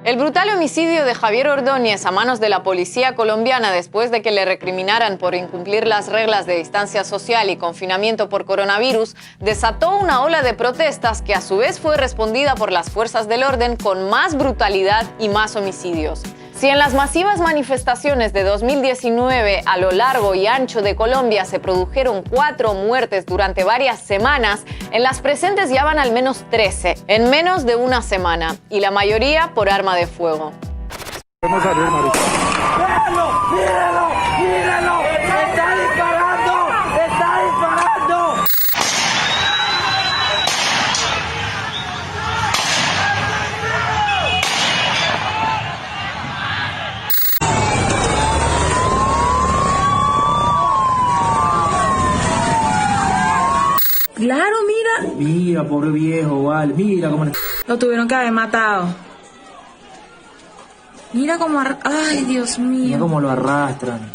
El brutal homicidio de Javier Ordóñez a manos de la policía colombiana después de que le recriminaran por incumplir las reglas de distancia social y confinamiento por coronavirus desató una ola de protestas que a su vez fue respondida por las fuerzas del orden con más brutalidad y más homicidios. Si en las masivas manifestaciones de 2019 a lo largo y ancho de Colombia se produjeron 4 muertes durante varias semanas, en las presentes ya van al menos 13, en menos de una semana, y la mayoría por arma de fuego. Vamos a ver, marica. ¡Míralo! ¡Míralo! ¡Míralo! ¡Está disparando! ¡Está disparando! Claro, mira. Mira, pobre viejo, vale. Mira cómo... Lo tuvieron que haber matado. Mira cómo... Ay, Dios mío. Mira cómo lo arrastran.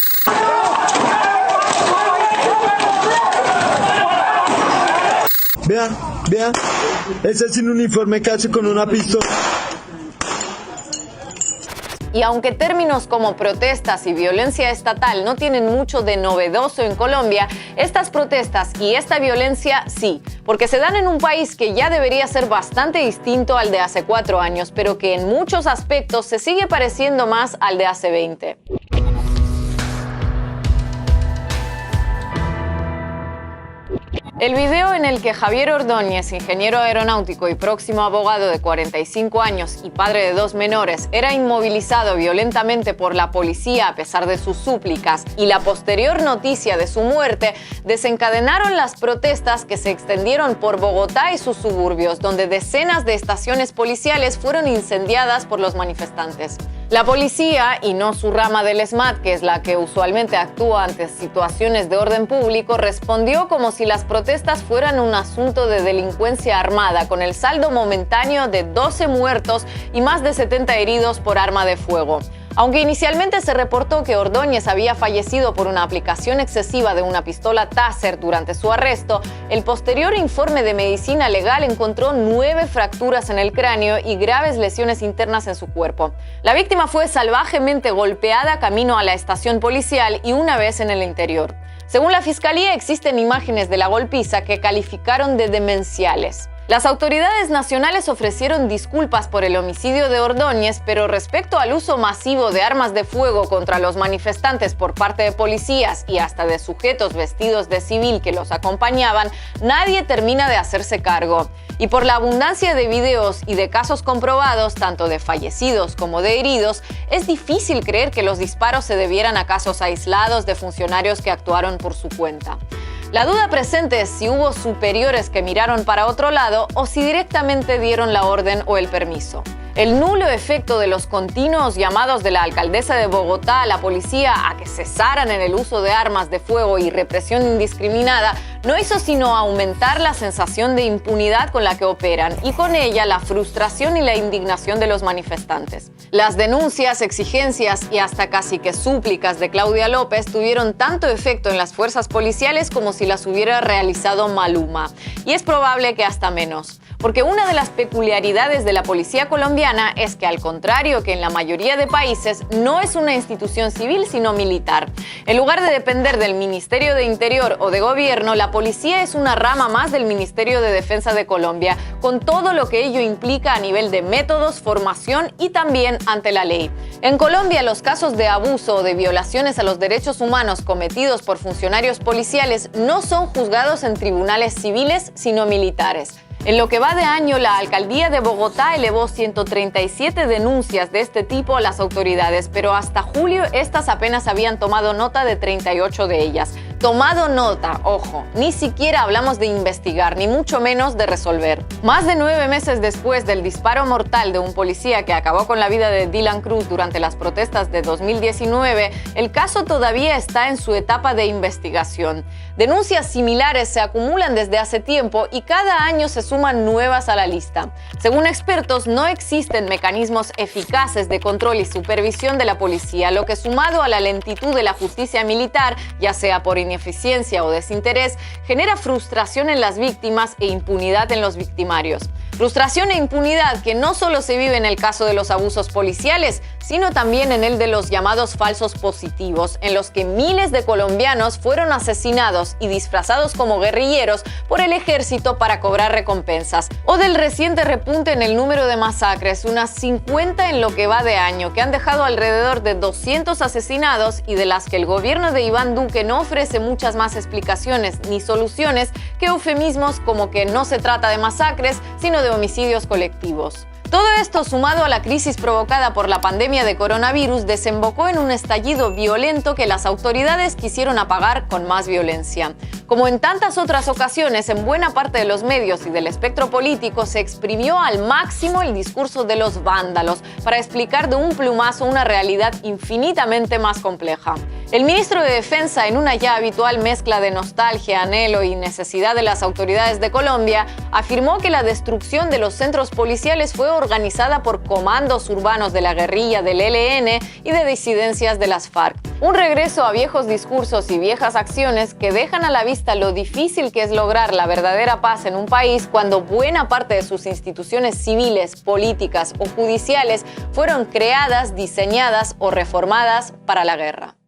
Vean, vean. Ese sin uniforme casi con una pistola. Y aunque términos como protestas y violencia estatal no tienen mucho de novedoso en Colombia, estas protestas y esta violencia sí, porque se dan en un país que ya debería ser bastante distinto al de hace 4 años, pero que en muchos aspectos se sigue pareciendo más al de hace 20. El video en el que Javier Ordóñez, ingeniero aeronáutico y próximo abogado de 45 años y padre de 2 menores, era inmovilizado violentamente por la policía a pesar de sus súplicas y la posterior noticia de su muerte, desencadenaron las protestas que se extendieron por Bogotá y sus suburbios, donde decenas de estaciones policiales fueron incendiadas por los manifestantes. La policía, y no su rama del SMAT, que es la que usualmente actúa ante situaciones de orden público, respondió como si las protestas fueran un asunto de delincuencia armada, con el saldo momentáneo de 12 muertos y más de 70 heridos por arma de fuego. Aunque inicialmente se reportó que Ordóñez había fallecido por una aplicación excesiva de una pistola Taser durante su arresto, el posterior informe de medicina legal encontró 9 fracturas en el cráneo y graves lesiones internas en su cuerpo. La víctima fue salvajemente golpeada camino a la estación policial y una vez en el interior. Según la Fiscalía, existen imágenes de la golpiza que calificaron de demenciales. Las autoridades nacionales ofrecieron disculpas por el homicidio de Ordóñez, pero respecto al uso masivo de armas de fuego contra los manifestantes por parte de policías y hasta de sujetos vestidos de civil que los acompañaban, nadie termina de hacerse cargo. Y por la abundancia de videos y de casos comprobados, tanto de fallecidos como de heridos, es difícil creer que los disparos se debieran a casos aislados de funcionarios que actuaron por su cuenta. La duda presente es si hubo superiores que miraron para otro lado o si directamente dieron la orden o el permiso. El nulo efecto de los continuos llamados de la alcaldesa de Bogotá a la policía a que cesaran en el uso de armas de fuego y represión indiscriminada no hizo sino aumentar la sensación de impunidad con la que operan y con ella la frustración y la indignación de los manifestantes. Las denuncias, exigencias y hasta casi que súplicas de Claudia López tuvieron tanto efecto en las fuerzas policiales como si las hubiera realizado Maluma. Y es probable que hasta menos. Porque una de las peculiaridades de la policía colombiana es que, al contrario que en la mayoría de países, no es una institución civil sino militar. En lugar de depender del Ministerio de Interior o de Gobierno, la policía es una rama más del Ministerio de Defensa de Colombia, con todo lo que ello implica a nivel de métodos, formación y también ante la ley. En Colombia, los casos de abuso o de violaciones a los derechos humanos cometidos por funcionarios policiales no son juzgados en tribunales civiles sino militares. En lo que va de año, la alcaldía de Bogotá elevó 137 denuncias de este tipo a las autoridades, pero hasta julio estas apenas habían tomado nota de 38 de ellas. Tomado nota, ojo, ni siquiera hablamos de investigar, ni mucho menos de resolver. Más de 9 meses después del disparo mortal de un policía que acabó con la vida de Dylan Cruz durante las protestas de 2019, el caso todavía está en su etapa de investigación. Denuncias similares se acumulan desde hace tiempo y cada año se suman nuevas a la lista. Según expertos, no existen mecanismos eficaces de control y supervisión de la policía, lo que, sumado a la lentitud de la justicia militar, ya sea por ineficiencia o desinterés, genera frustración en las víctimas e impunidad en los victimarios. Frustración e impunidad que no solo se vive en el caso de los abusos policiales, sino también en el de los llamados falsos positivos, en los que miles de colombianos fueron asesinados y disfrazados como guerrilleros por el ejército para cobrar recompensas. O del reciente repunte en el número de masacres, unas 50 en lo que va de año, que han dejado alrededor de 200 asesinados y de las que el gobierno de Iván Duque no ofrece muchas más explicaciones ni soluciones que eufemismos como que no se trata de masacres, sino de homicidios colectivos. Todo esto, sumado a la crisis provocada por la pandemia de coronavirus, desembocó en un estallido violento que las autoridades quisieron apagar con más violencia. Como en tantas otras ocasiones, en buena parte de los medios y del espectro político se exprimió al máximo el discurso de los vándalos para explicar de un plumazo una realidad infinitamente más compleja. El ministro de Defensa, en una ya habitual mezcla de nostalgia, anhelo y necesidad de las autoridades de Colombia, afirmó que la destrucción de los centros policiales fue organizada por comandos urbanos de la guerrilla del ELN y de disidencias de las FARC. Un regreso a viejos discursos y viejas acciones que dejan a la vista lo difícil que es lograr la verdadera paz en un país cuando buena parte de sus instituciones civiles, políticas o judiciales fueron creadas, diseñadas o reformadas para la guerra.